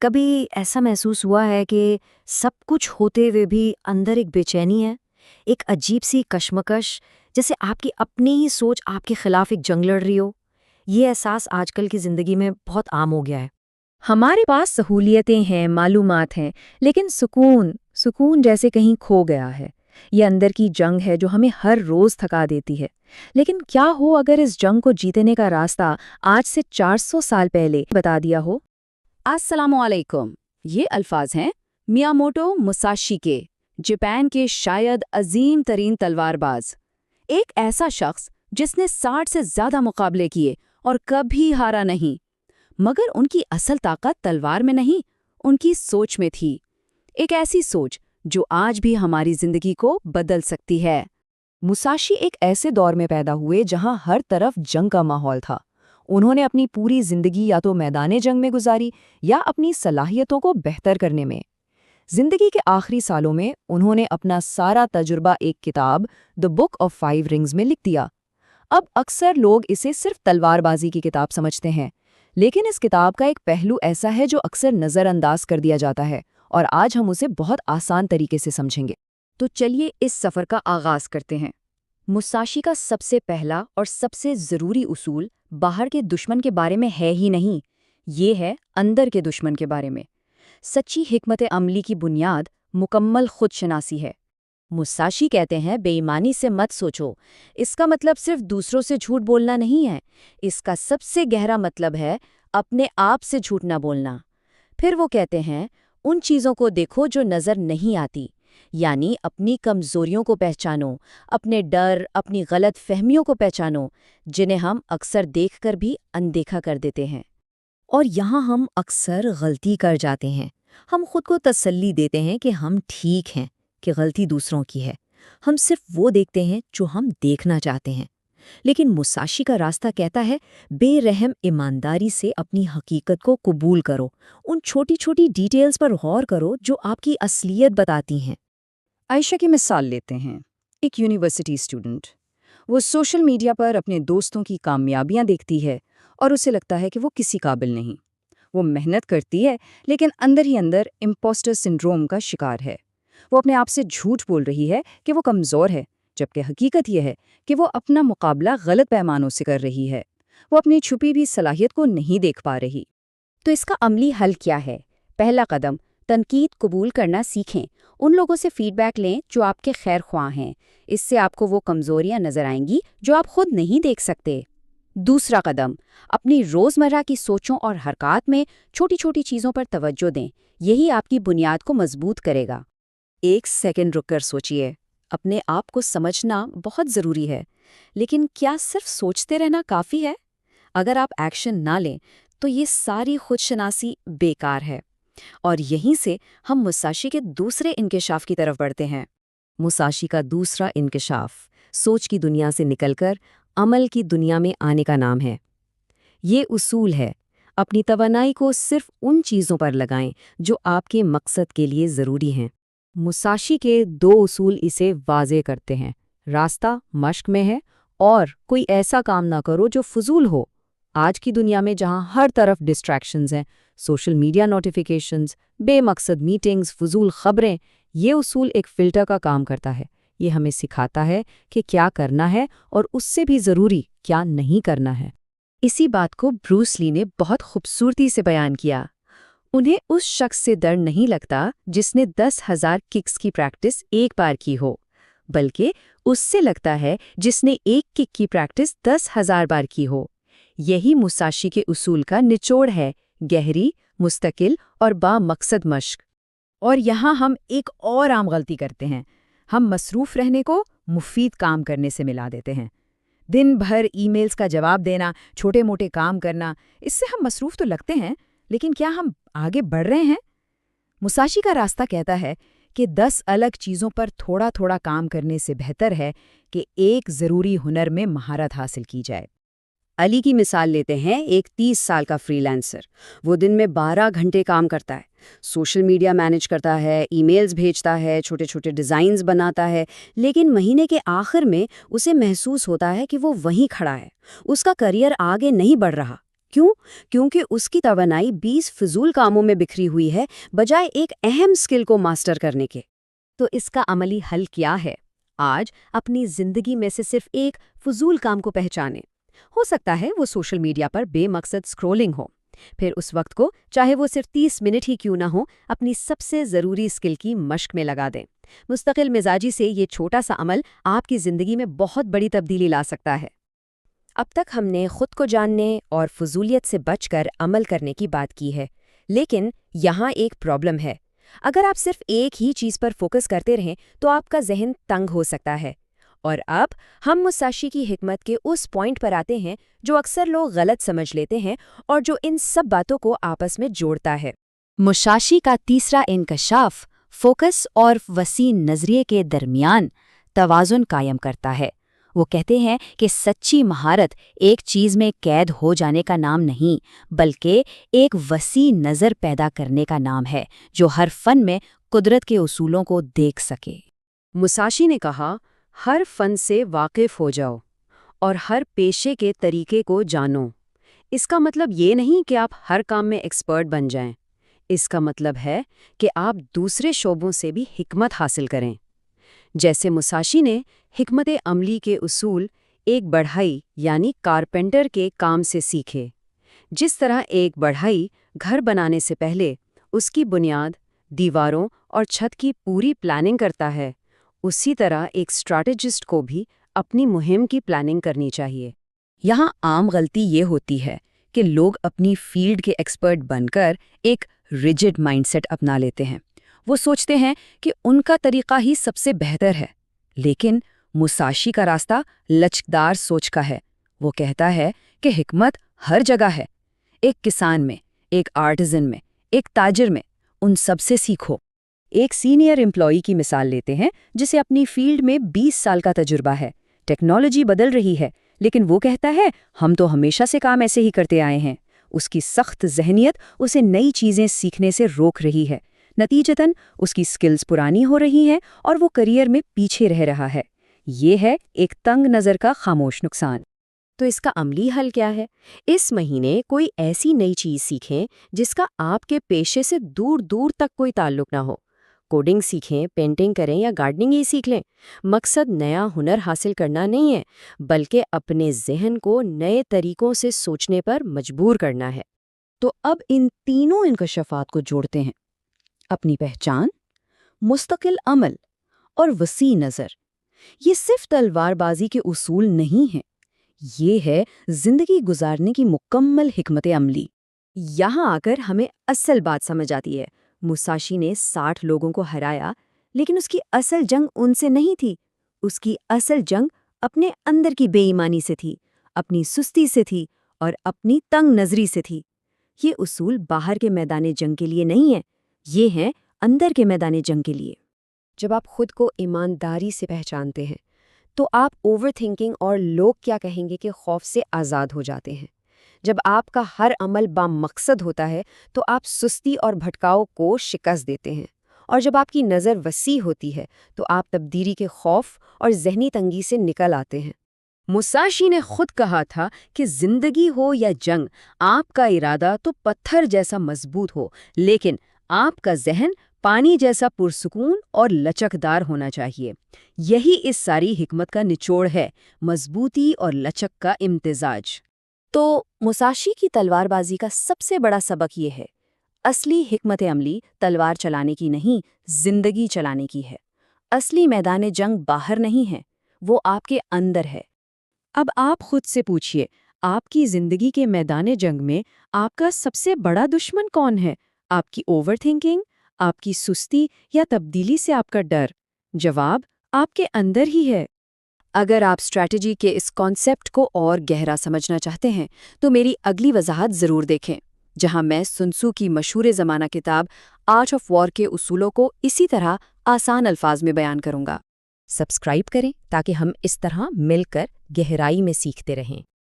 کبھی ایسا محسوس ہوا ہے کہ سب کچھ ہوتے ہوئے بھی اندر ایک بے چینی ہے، ایک عجیب سی کشمکش، جیسے آپ کی اپنی ہی سوچ آپ کے خلاف ایک جنگ لڑ رہی ہو؟ یہ احساس آج کل کی زندگی میں بہت عام ہو گیا ہے۔ ہمارے پاس سہولیتیں ہیں، معلومات ہیں، لیکن سکون جیسے کہیں کھو گیا ہے۔ یہ اندر کی جنگ ہے جو ہمیں ہر روز تھکا دیتی ہے۔ لیکن کیا ہو اگر اس جنگ کو جیتنے کا راستہ آج سے 400 سال پہلے بتا دیا ہو؟ السلام علیکم۔ یہ الفاظ ہیں میاموٹو مساشی کے، جاپان کے شاید عظیم ترین تلوار باز۔ ایک ایسا شخص جس نے 60 سے زیادہ مقابلے کیے اور کبھی ہارا نہیں۔ مگر ان کی اصل طاقت تلوار میں نہیں، ان کی سوچ میں تھی۔ ایک ایسی سوچ جو آج بھی ہماری زندگی کو بدل سکتی ہے۔ مساشی ایک ایسے دور میں پیدا ہوئے جہاں ہر طرف جنگ کا ماحول تھا۔ انہوں نے اپنی پوری زندگی یا تو میدان جنگ میں گزاری یا اپنی صلاحیتوں کو بہتر کرنے میں۔ زندگی کے آخری سالوں میں انہوں نے اپنا سارا تجربہ ایک کتاب دی بک آف 5 رنگز میں لکھ دیا۔ اب اکثر لوگ اسے صرف تلوار بازی کی کتاب سمجھتے ہیں، لیکن اس کتاب کا ایک پہلو ایسا ہے جو اکثر نظر انداز کر دیا جاتا ہے، اور آج ہم اسے بہت آسان طریقے سے سمجھیں گے۔ تو چلیے اس سفر کا آغاز کرتے ہیں۔ مساشی کا سب سے پہلا اور سب سے ضروری اصول باہر کے دشمن کے بارے میں ہے ہی نہیں، یہ ہے اندر کے دشمن کے بارے میں۔ سچی حکمت عملی کی بنیاد مکمل خود شناسی ہے۔ مساشی کہتے ہیں بے ایمانی سے مت سوچو۔ اس کا مطلب صرف دوسروں سے جھوٹ بولنا نہیں ہے، اس کا سب سے گہرا مطلب ہے اپنے آپ سے جھوٹ نہ بولنا۔ پھر وہ کہتے ہیں ان چیزوں کو دیکھو جو نظر نہیں آتی، یعنی اپنی کمزوریوں کو پہچانو، اپنے ڈر، اپنی غلط فہمیوں کو پہچانو، جنہیں ہم اکثر دیکھ کر بھی اندیکھا کر دیتے ہیں۔ اور یہاں ہم اکثر غلطی کر جاتے ہیں۔ ہم خود کو تسلی دیتے ہیں کہ ہم ٹھیک ہیں، کہ غلطی دوسروں کی ہے۔ ہم صرف وہ دیکھتے ہیں جو ہم دیکھنا چاہتے ہیں۔ لیکن مساشی کا راستہ کہتا ہے بے رحم ایمانداری سے اپنی حقیقت کو قبول کرو، ان چھوٹی چھوٹی ڈیٹیلز پر غور کرو جو آپ کی اصلیت بتاتی ہیں۔ عائشہ کی مثال لیتے ہیں، ایک یونیورسٹی اسٹوڈنٹ۔ وہ سوشل میڈیا پر اپنے دوستوں کی کامیابیاں دیکھتی ہے اور اسے لگتا ہے کہ وہ کسی قابل نہیں۔ وہ محنت کرتی ہے لیکن اندر ہی اندر امپوسٹر سنڈروم کا شکار ہے۔ وہ اپنے آپ سے جھوٹ بول رہی ہے کہ وہ کمزور ہے، جبکہ حقیقت یہ ہے کہ وہ اپنا مقابلہ غلط پیمانوں سے کر رہی ہے۔ وہ اپنی چھپی بھی صلاحیت کو نہیں دیکھ پا رہی۔ تو اس کا عملی حل کیا ہے؟ پہلا قدم، تنقید قبول کرنا سیکھیں۔ ان لوگوں سے فیڈ بیک لیں جو آپ کے خیر خواہ ہیں۔ اس سے آپ کو وہ کمزوریاں نظر آئیں گی جو آپ خود نہیں دیکھ سکتے۔ دوسرا قدم، اپنی روزمرہ کی سوچوں اور حرکات میں چھوٹی چھوٹی چیزوں پر توجہ دیں۔ یہی آپ کی بنیاد کو مضبوط کرے گا۔ ایک سیکنڈ رک کر سوچئے۔ اپنے آپ کو سمجھنا بہت ضروری ہے، لیکن کیا صرف سوچتے رہنا کافی ہے؟ اگر آپ ایکشن نہ لیں تو یہ ساری خود شناسی بیکار ہے۔ اور یہیں سے ہم مساشی کے دوسرے انکشاف کی طرف بڑھتے ہیں۔ مساشی کا دوسرا انکشاف سوچ کی دنیا سے نکل کر عمل کی دنیا میں آنے کا نام ہے۔ یہ اصول ہے، اپنی توانائی کو صرف ان چیزوں پر لگائیں جو آپ کے مقصد کے لیے ضروری ہیں۔ مساشی کے 2 اصول اسے واضح کرتے ہیں۔ راستہ مشق میں ہے، اور کوئی ایسا کام نہ کرو جو فضول ہو۔ آج کی دنیا میں جہاں ہر طرف ڈسٹریکشنز ہیں، سوشل میڈیا نوٹیفیکیشنز، بے مقصد میٹنگز، فضول خبریں، یہ اصول ایک فلٹر کا کام کرتا ہے۔ یہ ہمیں سکھاتا ہے کہ کیا کرنا ہے اور اس سے بھی ضروری کیا نہیں کرنا ہے۔ اسی بات کو بروس لی نے بہت خوبصورتی سے بیان کیا۔ انہیں اس شخص سے ڈر نہیں لگتا جس نے 10,000 ککس کی پریکٹس ایک بار کی ہو، بلکہ اس سے لگتا ہے جس نے ایک کک کی پریکٹس 10,000 بار کی ہو۔ یہی مساشی کے اصول کا نچوڑ ہے، گہری، مستقل اور با مقصد مشق۔ اور یہاں ہم ایک اور عام غلطی کرتے ہیں۔ ہم مصروف رہنے کو مفید کام کرنے سے ملا دیتے ہیں۔ دن بھر ای میلز کا جواب دینا، چھوٹے موٹے کام کرنا، اس سے ہم مصروف تو لگتے ہیں، لیکن کیا ہم آگے بڑھ رہے ہیں؟ مساشی کا راستہ کہتا ہے کہ 10 الگ چیزوں پر تھوڑا تھوڑا کام کرنے سے بہتر ہے کہ ایک ضروری ہنر میں مہارت حاصل کی جائے۔ علی کی مثال لیتے ہیں، ایک 30 سال کا فری لانسر۔ وہ دن میں 12 گھنٹے کام کرتا ہے، سوشل میڈیا مینج کرتا ہے، ای میلز بھیجتا ہے، چھوٹے چھوٹے ڈیزائنز بناتا ہے، لیکن مہینے کے آخر میں اسے محسوس ہوتا ہے کہ وہ وہیں کھڑا ہے، اس کا کریئر آگے نہیں بڑھ رہا۔ کیوں؟ کیونکہ اس کی توانائی 20 فضول کاموں میں بکھری ہوئی ہے بجائے ایک اہم سکل کو ماسٹر کرنے کے۔ تو اس کا عملی حل کیا ہے؟ آج اپنی زندگی میں سے صرف ایک فضول کام کو پہچانیں۔ ہو سکتا ہے وہ سوشل میڈیا پر بے مقصد سکرولنگ ہو۔ پھر اس وقت کو، چاہے وہ صرف 30 منٹ ہی کیوں نہ ہو، اپنی سب سے ضروری اسکل کی مشق میں لگا دیں۔ مستقل مزاجی سے یہ چھوٹا سا عمل آپ کی زندگی میں بہت بڑی تبدیلی لا سکتا ہے۔ اب تک ہم نے خود کو جاننے اور فضولیت سے بچ کر عمل کرنے کی بات کی ہے، لیکن یہاں ایک پرابلم ہے۔ اگر آپ صرف ایک ہی چیز پر فوکس کرتے رہیں تو آپ کا ذہن تنگ ہو سکتا ہے۔ اور اب ہم مساشی کی حکمت کے اس پوائنٹ پر آتے ہیں جو اکثر لوگ غلط سمجھ لیتے ہیں اور جو ان سب باتوں کو آپس میں جوڑتا ہے۔ مشاشی کا تیسرا انکشاف فوکس اور وسیع نظریے کے درمیان توازن قائم کرتا ہے۔ وہ کہتے ہیں کہ سچی مہارت ایک چیز میں قید ہو جانے کا نام نہیں، بلکہ ایک وسیع نظر پیدا کرنے کا نام ہے جو ہر فن میں قدرت کے اصولوں کو دیکھ سکے۔ مساشی نے کہا، ہر فن سے واقف ہو جاؤ اور ہر پیشے کے طریقے کو جانو۔ اس کا مطلب یہ نہیں کہ آپ ہر کام میں ایکسپرٹ بن جائیں۔ اس کا مطلب ہے کہ آپ دوسرے شعبوں سے بھی حکمت حاصل کریں۔ جیسے مساشی نے حکمت عملی کے اصول ایک بڑھئی یعنی کارپینٹر کے کام سے سیکھے۔ جس طرح ایک بڑھئی گھر بنانے سے پہلے اس کی بنیاد، دیواروں اور چھت کی پوری پلاننگ کرتا ہے، اسی طرح ایک اسٹریٹجسٹ کو بھی اپنی مہم کی پلاننگ کرنی چاہیے۔ یہاں عام غلطی یہ ہوتی ہے کہ لوگ اپنی فیلڈ کے ایکسپرٹ بن کر ایک ریجڈ مائنڈ سیٹ اپنا لیتے ہیں۔ وہ سوچتے ہیں کہ ان کا طریقہ ہی سب سے بہتر ہے، لیکن مساشی کا راستہ لچکدار سوچ کا ہے۔ وہ کہتا ہے کہ حکمت ہر جگہ ہے، ایک کسان میں، ایک آرٹزن میں، ایک تاجر میں، ان سب سے سیکھو۔ ایک سینئر امپلائی کی مثال لیتے ہیں جسے اپنی فیلڈ میں 20 سال کا تجربہ ہے۔ ٹیکنالوجی بدل رہی ہے، لیکن وہ کہتا ہے ہم تو ہمیشہ سے کام ایسے ہی کرتے آئے ہیں۔ اس کی سخت ذہنیت اسے نئی چیزیں سیکھنے سے روک رہی ہے، نتیجتاً اس کی سکلز پرانی ہو رہی ہیں اور وہ کریئر میں پیچھے رہ رہا ہے۔ یہ ہے ایک تنگ نظر کا خاموش نقصان۔ تو اس کا عملی حل کیا ہے؟ اس مہینے کوئی ایسی نئی چیز سیکھیں جس کا آپ کے پیشے سے دور دور تک کوئی تعلق نہ ہو۔ کوڈنگ سیکھیں، پینٹنگ کریں یا گارڈننگ ہی سیکھ لیں۔ مقصد نیا ہنر حاصل کرنا نہیں ہے، بلکہ اپنے ذہن کو نئے طریقوں سے سوچنے پر مجبور کرنا ہے۔ تو اب ان تینوں انکشافات کو جوڑتے ہیں: اپنی پہچان، مستقل عمل اور وسیع نظر۔ یہ صرف تلوار بازی کے اصول نہیں ہیں، یہ ہے زندگی گزارنے کی مکمل حکمت عملی۔ یہاں آ کر ہمیں اصل بات سمجھ آتی ہے۔ مساشی نے 60 لوگوں کو ہرایا، لیکن اس کی اصل جنگ ان سے نہیں تھی۔ اس کی اصل جنگ اپنے اندر کی بے ایمانی سے تھی، اپنی سستی سے تھی اور اپنی تنگ نظری سے تھی۔ یہ اصول باہر کے میدان جنگ کے لیے نہیں ہیں، یہ ہیں اندر کے میدان جنگ کے لیے۔ جب آپ خود کو ایمانداری سے پہچانتے ہیں تو آپ اوور تھنکنگ اور لوگ کیا کہیں گے کے خوف سے آزاد ہو جاتے ہیں۔ جب آپ کا ہر عمل بامقصد ہوتا ہے تو آپ سستی اور بھٹکاؤ کو شکست دیتے ہیں، اور جب آپ کی نظر وسیع ہوتی ہے تو آپ تبدیلی کے خوف اور ذہنی تنگی سے نکل آتے ہیں۔ مساشی نے خود کہا تھا کہ زندگی ہو یا جنگ، آپ کا ارادہ تو پتھر جیسا مضبوط ہو، لیکن آپ کا ذہن پانی جیسا پرسکون اور لچکدار ہونا چاہیے۔ یہی اس ساری حکمت کا نچوڑ ہے، مضبوطی اور لچک کا امتزاج۔ تو مساشی کی تلوار بازی کا سب سے بڑا سبق یہ ہے: اصلی حکمت عملی تلوار چلانے کی نہیں، زندگی چلانے کی ہے۔ اصلی میدان جنگ باہر نہیں ہے، وہ آپ کے اندر ہے۔ اب آپ خود سے پوچھئے، آپ کی زندگی کے میدان جنگ میں آپ کا سب سے بڑا دشمن کون ہے؟ آپ کی اوور تھنکنگ، آپ کی سستی یا تبدیلی سے آپ کا ڈر؟ جواب آپ کے اندر ہی ہے۔ اگر آپ اسٹریٹجی کے اس کانسیپٹ کو اور گہرا سمجھنا چاہتے ہیں تو میری اگلی وضاحت ضرور دیکھیں، جہاں میں سن تزو کی مشہور زمانہ کتاب آرٹ آف وار کے اصولوں کو اسی طرح آسان الفاظ میں بیان کروں گا۔ سبسکرائب کریں تاکہ ہم اس طرح مل کر گہرائی میں سیکھتے رہیں۔